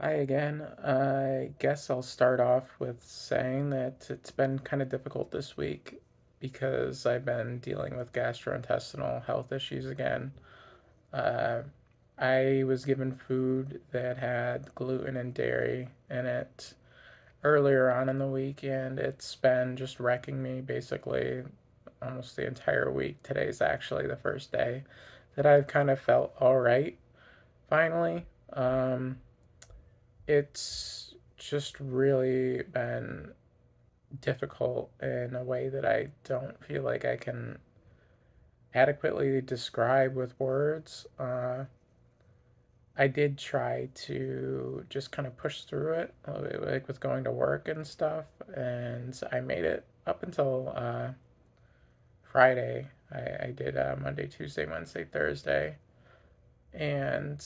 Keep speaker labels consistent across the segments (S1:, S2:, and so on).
S1: Hi again. I guess I'll start off with saying that it's been kind of difficult this week because I've been dealing with gastrointestinal health issues again. Uh, I was given food that had gluten and dairy in it earlier on in the week, and it's been just wrecking me basically almost the entire week. Today's actually the first day that I've kind of felt all right finally. It's just really been difficult in a way that I don't feel like I can adequately describe with words. I did try to just kind of push through it, like with going to work and stuff, and I made it up until Friday. I did Monday, Tuesday, Wednesday, Thursday, and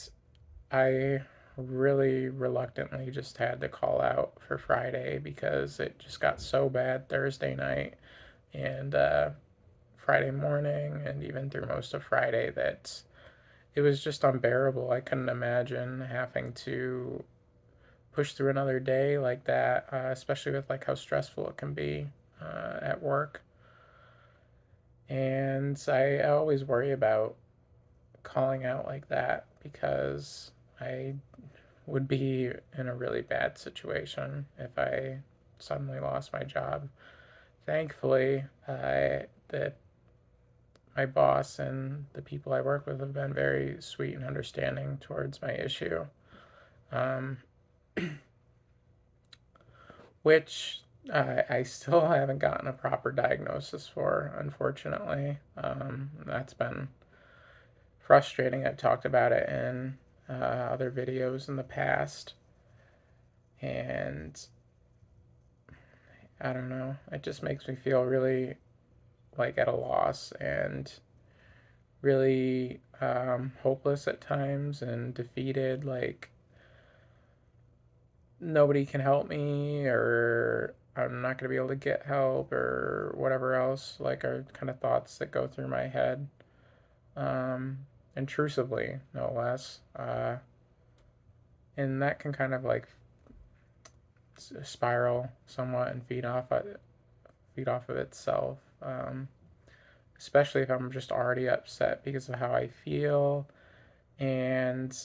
S1: I really reluctantly just had to call out for Friday because it just got so bad Thursday night and Friday morning and even through most of Friday that it was just unbearable. I couldn't imagine having to push through another day like that, especially with like how stressful it can be at work. And I always worry about calling out like that because I would be in a really bad situation if I suddenly lost my job. Thankfully, that my boss and the people I work with have been very sweet and understanding towards my issue, um, which I still haven't gotten a proper diagnosis for, unfortunately. That's been frustrating. I've talked about it in other videos in the past, and I don't know. It just makes me feel really like at a loss and really hopeless at times and defeated. Like nobody can help me, or I'm not going to be able to get help, or whatever else. Like are kind of thoughts that go through my head, um, intrusively, no less. And that can kind of like spiral somewhat and feed off of itself. Especially if I'm just already upset because of how I feel and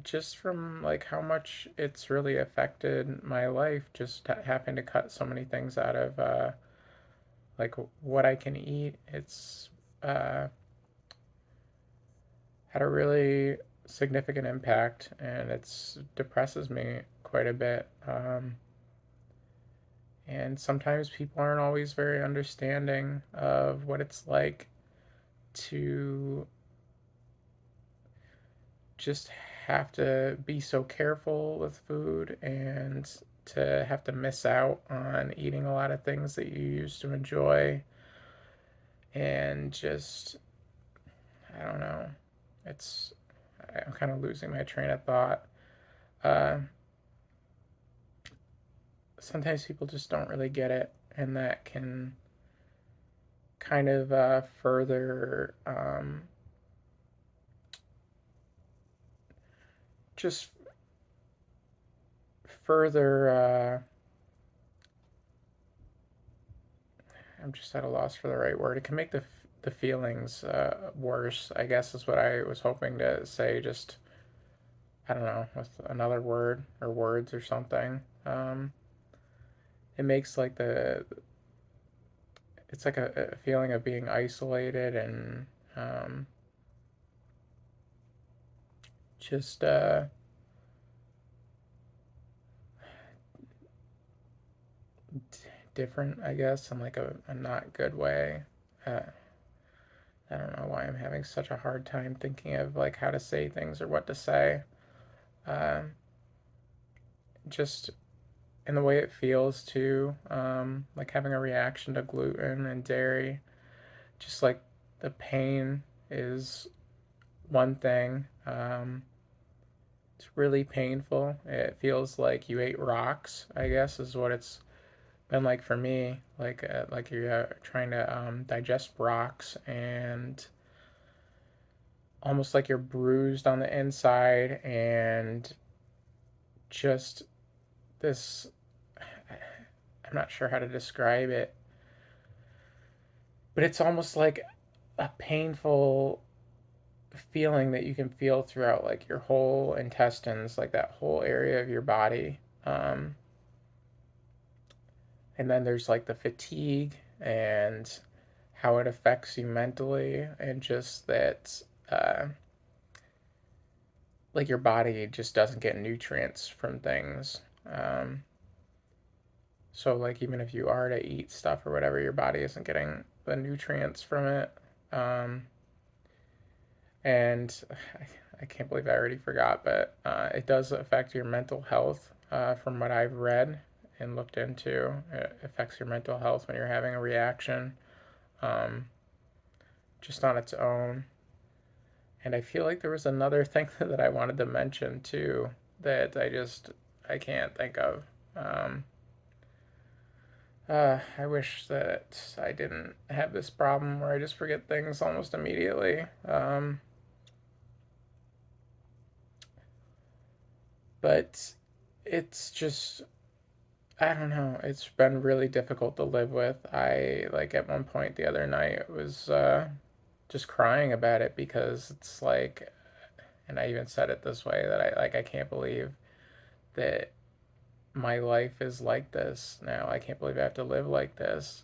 S1: just from like how much it's really affected my life just having to cut so many things out of like what I can eat. It's uh, had a really significant impact and it's depresses me quite a bit. And sometimes people aren't always very understanding of what it's like to just have to be so careful with food and to have to miss out on eating a lot of things that you used to enjoy and just I don't know. It's I'm kind of losing my train of thought. Uh, Sometimes people just don't really get it, and that can kind of further just further. I'm just at a loss for the right word. It can make the feelings worse. I guess is what I was hoping to say. Just I don't know with another word or words or something. It makes like the it's like a feeling of being isolated and um, just different. I guess in like a not good way. Uh, I don't know why I'm having such a hard time thinking of like how to say things or what to say. Um, just in the way it feels too, like having a reaction to gluten and dairy. Just like the pain is one thing. It's really painful. It feels like you ate rocks. I guess is what it's been like for me. Like you're trying to digest rocks and almost like you're bruised on the inside and just this, I'm not sure how to describe it, but it's almost like a painful feeling that you can feel throughout like your whole intestines, like that whole area of your body. Um, and then there's like the fatigue and how it affects you mentally, and just that uh, like your body just doesn't get nutrients from things. So like even if you are to eat stuff or whatever, your body isn't getting the nutrients from it. Um, and I can't believe I already forgot, but it does affect your mental health. From what I've read and looked into, it affects your mental health when you're having a reaction, um, just on its own. And I feel like there was another thing that I wanted to mention too that I can't think of. Um, I wish that I didn't have this problem where I just forget things almost immediately. But it's just, I don't know. It's been really difficult to live with. I, like, at one point the other night was just crying about it because it's like, and I even said it this way, that I can't believe that my life is like this now. I can't believe I have to live like this,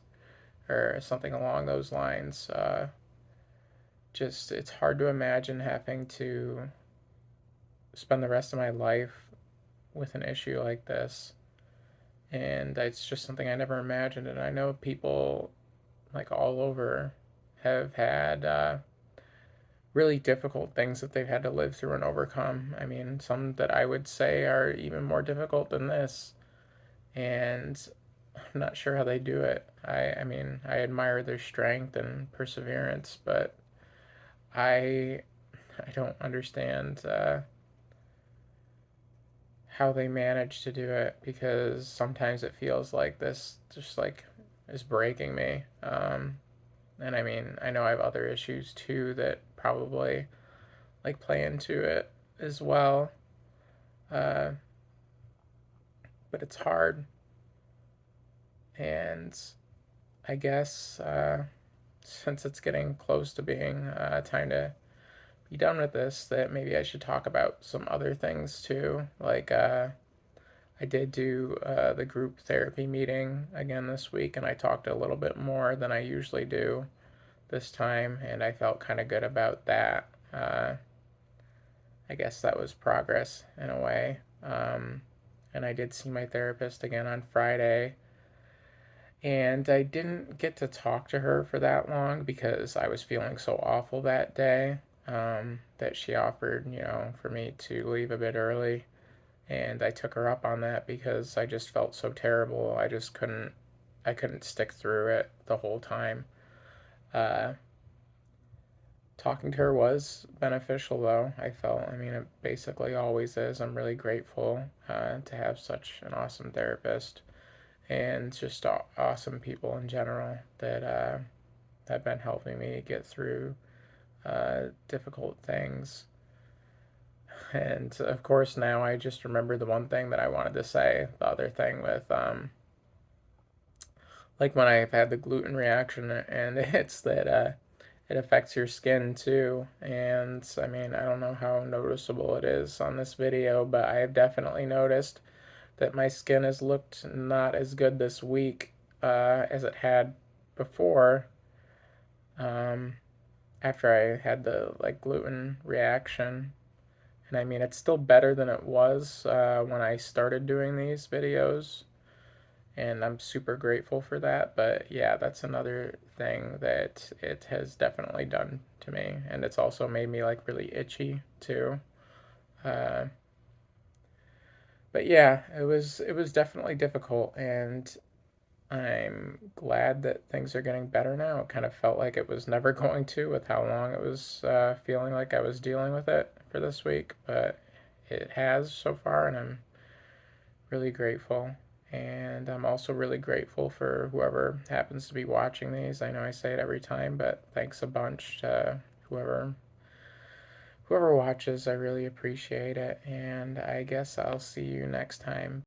S1: or something along those lines. Just, it's hard to imagine having to spend the rest of my life with an issue like this. And it's just something I never imagined. And I know people like all over have had really difficult things that they've had to live through and overcome. I mean, some that I would say are even more difficult than this. And I'm not sure how they do it. I mean, I admire their strength and perseverance, but I I don't understand how they manage to do it, because sometimes it feels like this just like is breaking me. And I mean, I know I have other issues too that probably like play into it as well. Uh, but it's hard, and I guess since it's getting close to being time to be done with this, that maybe I should talk about some other things too. Like I did do the group therapy meeting again this week, and I talked a little bit more than I usually do this time, and I felt kind of good about that. I guess that was progress in a way. And I did see my therapist again on Friday, and I didn't get to talk to her for that long because I was feeling so awful that day, that she offered, for me to leave a bit early. And I took her up on that because I just felt so terrible. I couldn't stick through it the whole time. Uh, Talking to her was beneficial, though. I felt, I mean, it basically always is. I'm really grateful to have such an awesome therapist, and just awesome people in general that have been helping me get through difficult things. And of course, now I just remember the one thing that I wanted to say. The other thing with, like when I've had the gluten reaction, and it's that it affects your skin too. And I mean, I don't know how noticeable it is on this video, but I have definitely noticed that my skin has looked not as good this week as it had before. Um, After I had the like gluten reaction. And I mean, it's still better than it was when I started doing these videos, and I'm super grateful for that. But yeah, that's another thing that it has definitely done to me, and it's also made me like really itchy too. Uh, but yeah, it was definitely difficult, and I'm glad that things are getting better now. It kind of felt like it was never going to, with how long it was feeling like I was dealing with it for this week, but it has so far, and I'm really grateful. And I'm also really grateful for whoever happens to be watching these. I know I say it every time, but thanks a bunch to whoever whoever watches, I really appreciate it. And I guess I'll see you next time.